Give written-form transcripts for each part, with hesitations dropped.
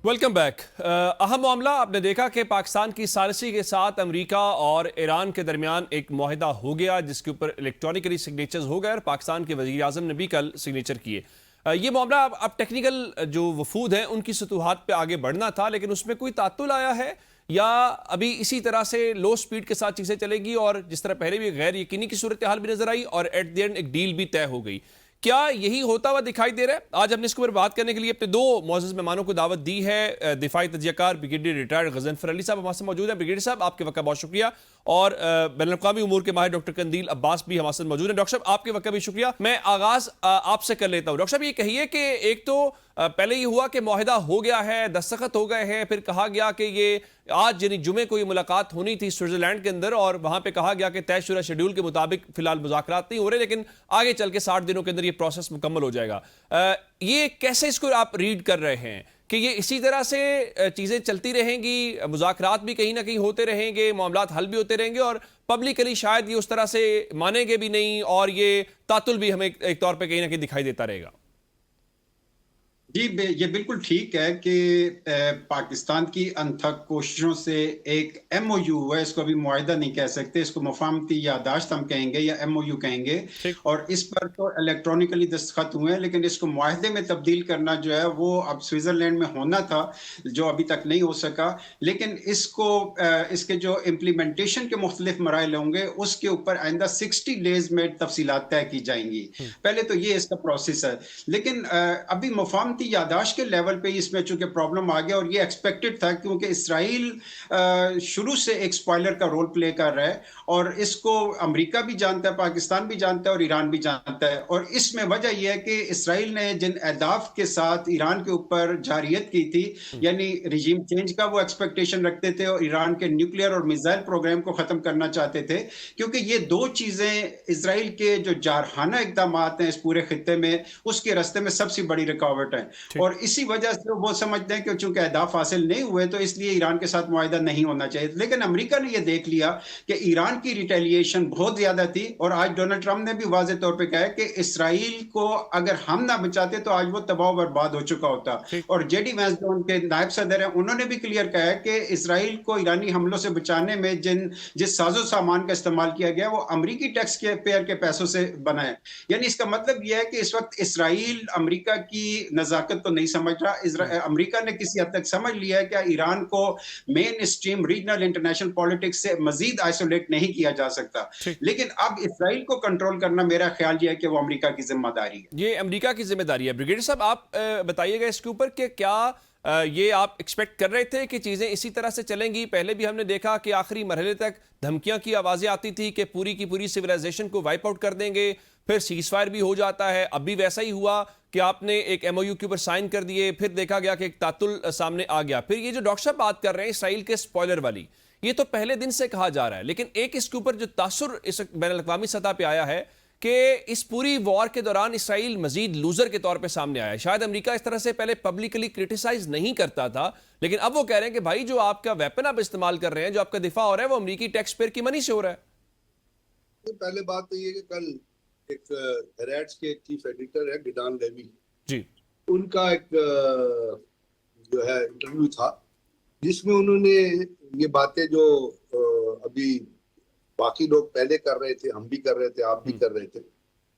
Welcome back. अहम मामला आपने देखा कि पाकिस्तान की सालिसी के साथ अमेरिका और ईरान के दरमियान एक मुआहिदा हो गया जिसके ऊपर इलेक्ट्रॉनिकली सिग्नेचर्स हो गए और पाकिस्तान के वज़ीर आज़म ने भी कल सिग्नेचर किए। ये मामला अब टेक्निकल जो वफूद हैं उनकी सतूहात पे आगे बढ़ना था, लेकिन उसमें कोई तात्तुल आया है या अभी इसी तरह से लो स्पीड के साथ चीज़ें चलेगी और जिस तरह पहले भी गैर यकीनी की सूरत हाल भी नजर आई और एट द एंड एक डील भी तय हो गई? क्या यही होता हुआ दिखाई दे रहा है? आज हमने इसके ऊपर बात करने के लिए अपने दो मोअज़्ज़ज़ मेहमानों को दावत दी है। दिफाई तजियाकार ब्रिगेडियर रिटायर्ड गज़नफ़र अली साहब हमारे साथ मौजूद हैं। ब्रिगेडियर साहब, आपके वक्त बहुत शुक्रिया। और बैनुल-अक़वामी उमूर के माहिर डॉक्टर कंदील अब्बास भी हमारे साथ मौजूद हैं। डॉक्टर साहब, आपके वक्त भी शुक्रिया। मैं आगाज़ आपसे कर लेता हूँ। डॉक्टर साहब, ये कहिए कि एक तो पहले ये हुआ कि मुआहिदा हो गया है, दस्तखत हो गए हैं, फिर कहा गया कि ये आज यानी जुमे को ये मुलाकात होनी थी स्विट्जरलैंड के अंदर और वहां पे कहा गया कि तयशुदा शेड्यूल के मुताबिक फिलहाल मुज़ाकरात नहीं हो रहे, लेकिन आगे चल के 60 दिनों के अंदर ये प्रोसेस मुकम्मल हो जाएगा। ये कैसे इसको आप रीड कर रहे हैं कि ये इसी तरह से चीज़ें चलती रहेंगी, मुज़ाकरात भी कहीं ना कहीं होते रहेंगे, मामलात हल भी होते रहेंगे और पब्लिकली शायद ये उस तरह से मानेंगे भी नहीं और ये तातुल भी हमें एक तौर पर कहीं ना कहीं दिखाई देता रहेगा? जी, ये बिल्कुल ठीक है कि पाकिस्तान की अनथक कोशिशों से एक एमओयू है, इसको अभी मुआहिदा नहीं कह सकते, इसको मुफाहमती याददाश्त हम कहेंगे या एमओयू कहेंगे। ठीक। और इस पर तो इलेक्ट्रॉनिकली दस्तखत हुए हैं, लेकिन इसको मुआहिदे में तब्दील करना जो है वो अब स्विट्जरलैंड में होना था, जो अभी तक नहीं हो सका। लेकिन इसको इसके जो इम्प्लीमेंटेशन के मुख्तलिफ मराइल होंगे उसके ऊपर आइंदा 60 डेज में तफसीलात तय की जाएंगी। पहले तो ये इसका प्रोसेस है, लेकिन अभी मुफाहमती यादाश्त के लेवल पे इसमें चूंकि प्रॉब्लम आ गया और ये एक्सपेक्टेड था, क्योंकि इसराइल शुरू से एक स्पॉइलर का रोल प्ले कर रहा है और इसको अमेरिका भी जानता है, पाकिस्तान भी जानता है और ईरान भी जानता है। और इसमें वजह यह है कि इसराइल ने जिन अहदाफ के साथ ईरान के ऊपर जारियत की थी, यानी रिजीम चेंज का वो एक्सपेक्टेशन रखते थे और ईरान के न्यूक्लियर और मिसाइल प्रोग्राम को खत्म करना चाहते थे, क्योंकि ये दो चीजें इसराइल के जो जारहाना इकदाम हैं इस पूरे खित्ते में, उसके रास्ते में सबसे बड़ी रुकावट है। और इसी वजह से वो समझते हैं कि चूंकि अहदाफ हासिल नहीं हुए तो इसलिए ईरान के साथ मुआहिदा नहीं होना चाहिए। लेकिन अमेरिका ने यह देख लिया कि ईरान की रिटेलिएशन बहुत ज्यादा थी और आज डोनाल्ड ट्रंप ने भी वाज़ेह तौर पे कहा है कि इसराइल को अगर हम ना बचाते तो आज वो तबाह बर्बाद हो चुका होता। और जेडी वैंस जो उनके नायब सदर हैं, उन्होंने भी क्लियर कहा है कि इसराइल को ईरानी हमलों से बचाने में जिस साजो सामान का इस्तेमाल किया गया वो अमरीकी टैक्स के पेयर के पैसों से बना है। यानी इसका मतलब यह है कि इस वक्त इसराइल अमरीका की नजाकत तो नहीं समझ रहा। अमेरिका ने किसी हद तक समझ लिया है कि ईरान को main stream regional international politics से मजीद आइसोलेट नहीं किया जा सकता। लेकिन अब इसराइल को कंट्रोल करना मेरा ख्याल यह है कि वो अमेरिका की जिम्मेदारी है। ये अमेरिका की जिम्मेदारी है। ब्रिगेडियर साहब, आप बताइएगा इसके ऊपर कि क्या ये आप एक्सपेक्ट कर रहे थे कि चीज़ें इसी तरह से चलेंगी? पहले भी हमने देखा कि आखिरी मरहले तक धमकियां की आवाज़ें आती थी कि पूरी की पूरी सिविलाइजेशन को वाइप आउट कर देंगे, फिर सीज फायर भी हो जाता है। अब भी वैसा ही हुआ कि आपने एक एमओयू के ऊपर साइन कर दिए, फिर देखा गया कि एक तातुल सामने आ गया। फिर ये जो डॉक्टर साहब बात कर रहे हैं इसराइल के स्पॉइलर वाली, ये तो पहले दिन से कहा जा रहा है, लेकिन एक इसके ऊपर जो तासुर इस बैनुल-अक़वामी सतह पे आया है कि इस पूरी वॉर के दौरान इसराइल मजीद लूजर के तौर पे सामने आया है। शायद अमेरिका इस तरह से पहले पब्लिकली क्रिटिसाइज नहीं करता था, लेकिन अब वो कह रहे हैं कि भाई जो आपका वेपन आप इस्तेमाल कर रहे हैं, जो आपका दिफा हो रहा है, वो अमेरिकी टैक्स पेयर की मनी से हो रहा है। पहले बात तो ये कि कल एक हेरेट्स के चीफ एडिटर है गिडान लेवी जी, उनका एक जो है इंटरव्यू था जिसमें उन्होंने ये बातें जो अभी बाकी लोग पहले कर रहे थे, हम भी कर रहे थे, आप भी कर रहे थे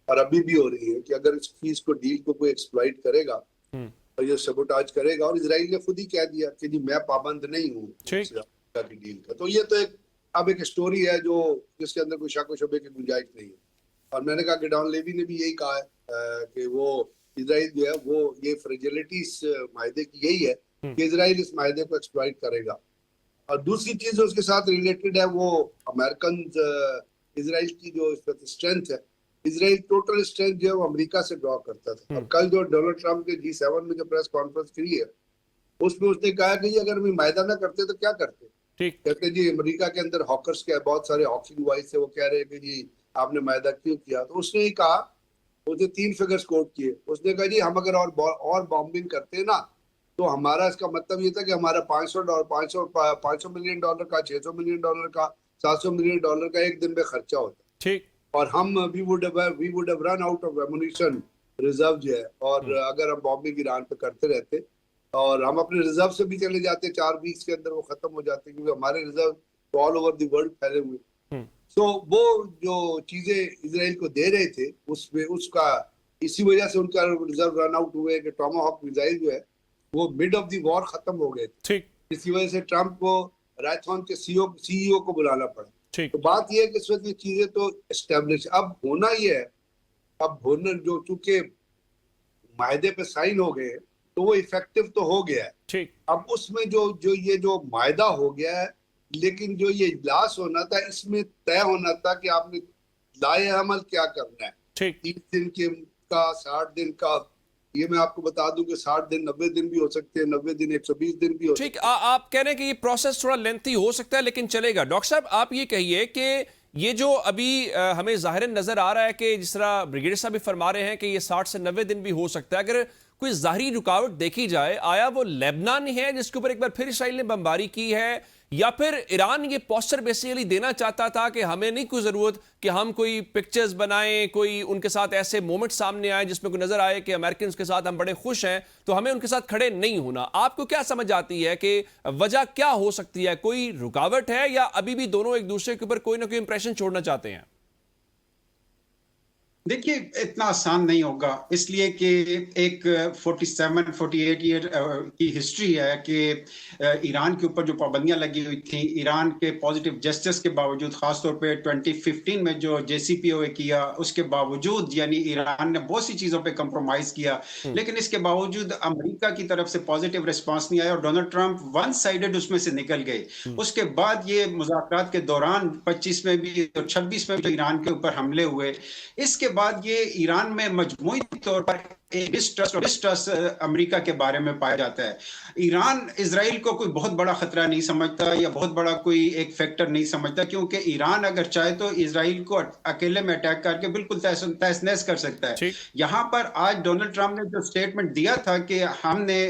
और अभी भी हो रही है कि अगर इस चीज को डील को कोई एक्सप्लॉइट करेगा और ये सबोटाज करेगा, और इजराइल ने खुद ही कह दिया कि जी मैं पाबंद नहीं हूँ की डील का। तो ये तो एक स्टोरी है जो जिसके अंदर कोई शक व शुबे की गुंजाइश नहीं है। और मैंने कहा कि डॉन लेवी ने भी यही कहा है कि वो इजराइल जो है वो ये फ्रेजिलिटी इस मायदे की यही है कि इजराइल इस मायदे को एक्सप्लॉइट करेगा। और दूसरी चीज उसके साथ रिलेटेड है वो अमेरिकन इजराइल की जो इस वक्त स्ट्रेंथ है, इजराइल टोटल स्ट्रेंथ जो है वो अमेरिका से ड्रॉ करता था। और कल जो डोनाल्ड ट्रंप के G7 में जो प्रेस कॉन्फ्रेंस की है उसमें उसने कहा कि जी अगर हम मायदा ना करते तो क्या करते। कहते जी अमेरिका के अंदर हॉकर्स के बहुत सारे हॉकिंग वाइज है, वो कह रहे हैं कि जी आपने मायदा क्यों किया। तो उसने ही कहा, उसने 3 फिगर्स कोट किए। उसने कहा जी हम अगर और बॉम्बिंग करते ना तो हमारा इसका मतलब ये था कि हमारा $500 मिलियन का, $600 मिलियन का, $700 मिलियन का एक दिन में खर्चा होता। ठीक। और हम we would have run out of ammunition reserve जो है। और अगर हम बॉम्बिंग ईरान पे करते रहते और हम अपने रिजर्व से भी चले जाते हैं, 4 वीक्स के अंदर वो खत्म हो जाते हैं, क्योंकि हमारे reserve all over the world फैले हुए। तो वो जो चीजें इसराइल को दे रहे थे उसमें उसका इसी वजह से उनका रिजर्व रन आउट हुए कि टॉमाहॉक मिसाइल जो है वो मिड ऑफ द वॉर खत्म हो गए थे। ठीक। इसी वजह से ट्रम्प को रायथॉन के सीईओ को बुलाना पड़ा। ठीक। तो बात यह है कि इस वक्त ये चीजें तो एस्टेब्लिश, अब होना ये है, अब होना जो चूंकि मायदे पे साइन हो गए तो वो इफेक्टिव तो हो गया है। ठीक। अब उसमें जो मायदा हो गया है, लेकिन जो ये इजलास होना था इसमें तय होना था कि आपने लाए अमल क्या करना है। ठीक। 30 दिन के का, 60 दिन का, ये मैं आपको बता दूं कि 60 दिन 90 दिन भी हो सकते हैं, 90 दिन 120 दिन भी हो ठीक। सकते हैं। आप कह रहे हैं कि ये प्रोसेस थोड़ा लेंथी हो सकता है, लेकिन चलेगा। डॉक्टर साहब, आप ये कहिए कि ये जो अभी हमें ज़ाहिरन नजर आ रहा है कि जिस तरह ब्रिगेडियर साहब भी फरमा रहे हैं कि ये 60 से 90 दिन भी हो सकता है, अगर कोई ज़ाहिरी रुकावट देखी जाए, आया वो लेबनान है जिसके ऊपर एक बार फिर इसराइल ने बमबारी की है, या फिर ईरान ये पोस्टर बेसिकली देना चाहता था कि हमें नहीं कोई ज़रूरत कि हम कोई पिक्चर्स बनाएं, कोई उनके साथ ऐसे मोमेंट सामने आए जिसमें कोई नजर आए कि अमेरिकन के साथ हम बड़े खुश हैं, तो हमें उनके साथ खड़े नहीं होना। आपको क्या समझ आती है कि वजह क्या हो सकती है? कोई रुकावट है या अभी भी दोनों एक दूसरे के ऊपर कोई ना कोई इंप्रेशन छोड़ना चाहते हैं? देखिए, इतना आसान नहीं होगा, इसलिए कि एक 47-48 ईयर की हिस्ट्री है कि ईरान के ऊपर जो पाबंदियां लगी हुई थी, ईरान के पॉजिटिव जेस्चर्स के बावजूद, खासतौर पे 2015 में जो JCPOA किया उसके बावजूद, यानी ईरान ने बहुत सी चीजों पे कंप्रोमाइज किया, लेकिन इसके बावजूद अमेरिका की तरफ से पॉजिटिव रिस्पांस नहीं आया और डोनाल्ड ट्रंप वन साइडेड उसमें से निकल गए। उसके बाद ये मुज़ाकरात के दौरान 25 में भी और 26 में भी ईरान के ऊपर हमले हुए। इसके बाद ये ईरान में मजमूई तौर पर एक डिस्ट्रस्ट अमेरिका के बारे में पाया जाता है। ईरान इजराइल को कोई बहुत बड़ा खतरा नहीं समझता या बहुत बड़ा कोई एक फैक्टर नहीं समझता, क्योंकि ईरान अगर चाहे तो इजराइल को अकेले में अटैक करके बिल्कुल तहस नहस कर सकता है। यहाँ पर आज डोनाल्ड ट्रंप ने जो स्टेटमेंट दिया था कि हमने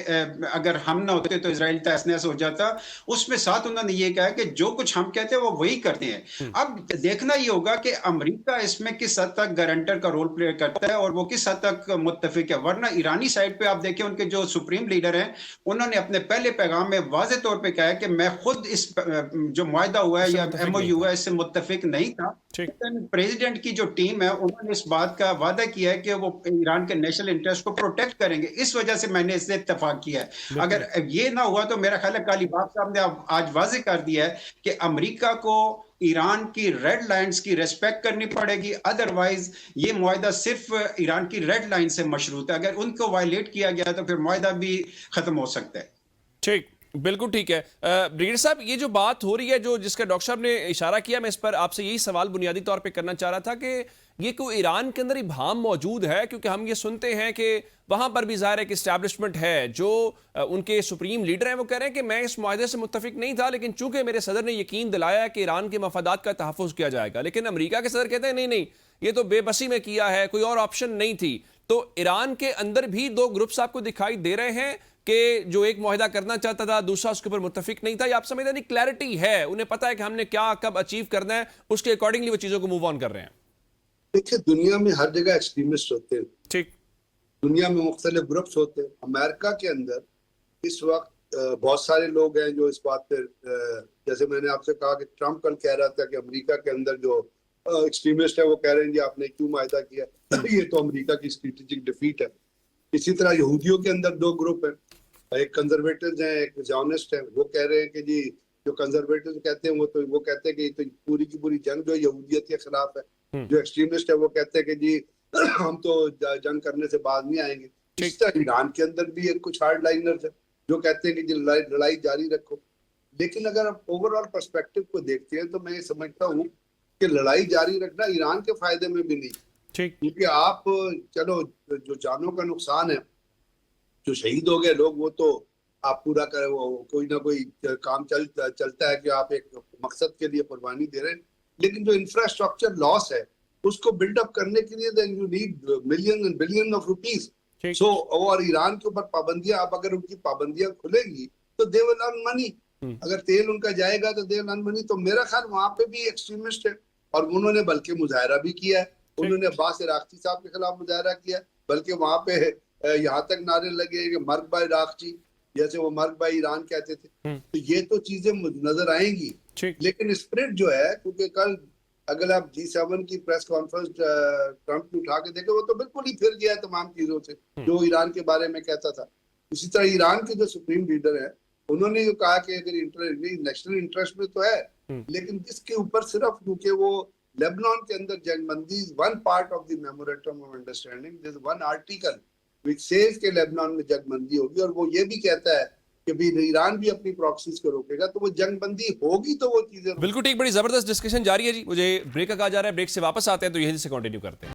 अगर हम ना होते तो इजराइल तहस नहस हो जाता, उसमें साथ उन्होंने ये कहा कि जो कुछ हम कहते हैं वो वही करते हैं। अब देखना ये होगा कि अमेरिका इसमें किस हद तक गारंटर का रोल प्ले करता है और वो किस हद तक मुत्तफिक है। वरना ईरानी साइड पे आप देखें, उनके जो सुप्रीम लीडर हैं, उन्होंने अपने पहले पैगाम में वाज़े तौर पे कहा है कि मैं खुद इस जो मुआहदा हुआ है या MOU है इससे मुत्तफिक नहीं था। प्रेसिडेंट की जो टीम है उन्होंने इस बात का वादा किया है कि वो ईरान के नेशनल इंटरेस्ट को प्रोटेक्ट करेंगे, इस वजह से मैंने इससे इत्तेफाक किया है। अगर ये ना हुआ तो मेरा ख्याल है कालीबाग साहब ने आज वाजे कर दिया है कि अमेरिका को ईरान की रेड लाइंस की रिस्पेक्ट करनी पड़ेगी, अदरवाइज ये मुआहदा सिर्फ ईरान की रेड लाइन से मशरूत है। अगर उनको वायलेट किया गया तो फिर मुआहदा भी खत्म हो सकता है। ठीक, बिल्कुल ठीक है। ब्रिगेडियर साहब, ये जो बात हो रही है, जो जिसका डॉक्टर साहब ने इशारा किया, मैं इस पर आपसे यही सवाल बुनियादी तौर पे करना चाह रहा था कि ये कोई ईरान के अंदर इबाहम मौजूद है, क्योंकि हम ये सुनते हैं कि वहां पर भी ज़ाहिर है कि इस्टेब्लिशमेंट है, जो उनके सुप्रीम लीडर हैं वो कह रहे हैं कि मैं इस मुआहदे से मुत्तफिक नहीं था, लेकिन चूंकि मेरे सदर ने यकीन दिलाया है कि ईरान के मफादात का तहफ़्फ़ुज़ किया जाएगा। लेकिन अमेरिका के सदर कहते हैं नहीं नहीं, ये तो बेबसी में किया है, कोई और ऑप्शन नहीं थी। तो ईरान के अंदर भी दो ग्रुप्स आपको दिखाई दे रहे हैं कि जो एक मुआहदा करना चाहता था, दूसरा उसके ऊपर मुत्तफिक नहीं था, या आप समझते हैं क्लैरिटी है, उन्हें पता है कि हमने क्या कब अचीव करना है, उसके अकॉर्डिंगली वो चीज़ों को मूव ऑन कर रहे हैं? देखिए, दुनिया में हर जगह एक्सट्रीमिस्ट होते हैं। ठीक। दुनिया में मुख्तलिफ ग्रुप्स होते हैं। अमेरिका के अंदर इस वक्त बहुत सारे लोग हैं जो इस बात पर, जैसे मैंने आपसे कहा कि ट्रंप कल कह रहा था कि अमेरिका के अंदर जो एक्सट्रीमिस्ट है वो कह रहे हैं जी आपने क्यों मुआहदा किया, ये तो अमेरिका की स्ट्रेटेजिक डिफीट है। इसी तरह यहूदियों के अंदर दो ग्रुप हैं, एक कंजर्वेटिव्स हैं, एक ज़ायोनिस्ट हैं। वो कह रहे हैं कि जी जो कंजर्वेटिव्स कहते हैं वो कहते हैं कि तो पूरी की पूरी जंग जो यहूदियत के खिलाफ है। जो एक्सट्रीमिस्ट है वो कहते हैं कि जी हम तो जंग करने से बाज नहीं आएंगे। इस तरह ईरान के अंदर भी कुछ हार्ड लाइनर्स है जो कहते हैं कि जी लड़ाई जारी रखो। लेकिन अगर आप ओवरऑल पर्सपेक्टिव को देखते हैं तो मैं ये समझता हूँ कि लड़ाई जारी रखना ईरान के फायदे में भी नहीं, क्योंकि आप चलो जो जानों का नुकसान है, जो शहीद हो गए लोग, वो तो आप पूरा करें, वो कोई ना कोई काम चलता है कि आप एक मकसद के लिए कुर्बानी दे रहे हैं। लेकिन जो इंफ्रास्ट्रक्चर लॉस है उसको बिल्डअप करने के लिए then you need million and billion of rupees. So और ईरान के ऊपर पाबंदियां, आप अगर उनकी पाबंदियां खुलेंगी तो दे विल अर्न मनी। अगर तेल उनका जाएगा तो दे विल अर्न मनी। तो मेरा ख्याल वहां पे भी एक्सट्रीमिस्ट है और उन्होंने बल्कि मुजाहरा भी किया है। उन्होंने अब्बास इराक्ची साहब के खिलाफ मुजाहरा किया, बल्कि वहां पे यहाँ तक नारे लगे कि मर्ग बाय इराक्ची, जैसे वो मर्ग भाई ईरान कहते थे। तो ये तो चीजें नजर आएंगी, ठीक। लेकिन स्पिरिट जो है, क्योंकि कल अगर आप G7 की प्रेस कॉन्फ्रेंस ट्रंप की उठा के देखें, वो तो बिल्कुल ही फिर गया है तमाम चीजों से जो ईरान के बारे में कहता था। इसी तरह ईरान के जो सुप्रीम लीडर है, उन्होंने ये कहा कि अगर नेशनल इंटरेस्ट में तो है, लेकिन इसके ऊपर सिर्फ क्योंकि वो लेबनान के अंदर जंगबंदी one part of the memorandum of understanding, this one article which says के लेबनान में जंगबंदी होगी, और वो ये भी कहता है कि भी ईरान भी अपनी प्रॉक्सीज को रोकेगा, तो वो जंगबंदी होगी तो वो चीजें बिल्कुल ठीक। बड़ी जबरदस्त डिस्कशन जारी है जी। मुझे ब्रेक का कहा जा रहा है, ब्रेक से वापस आते हैं तो यहीं से कंटिन्यू करते हैं।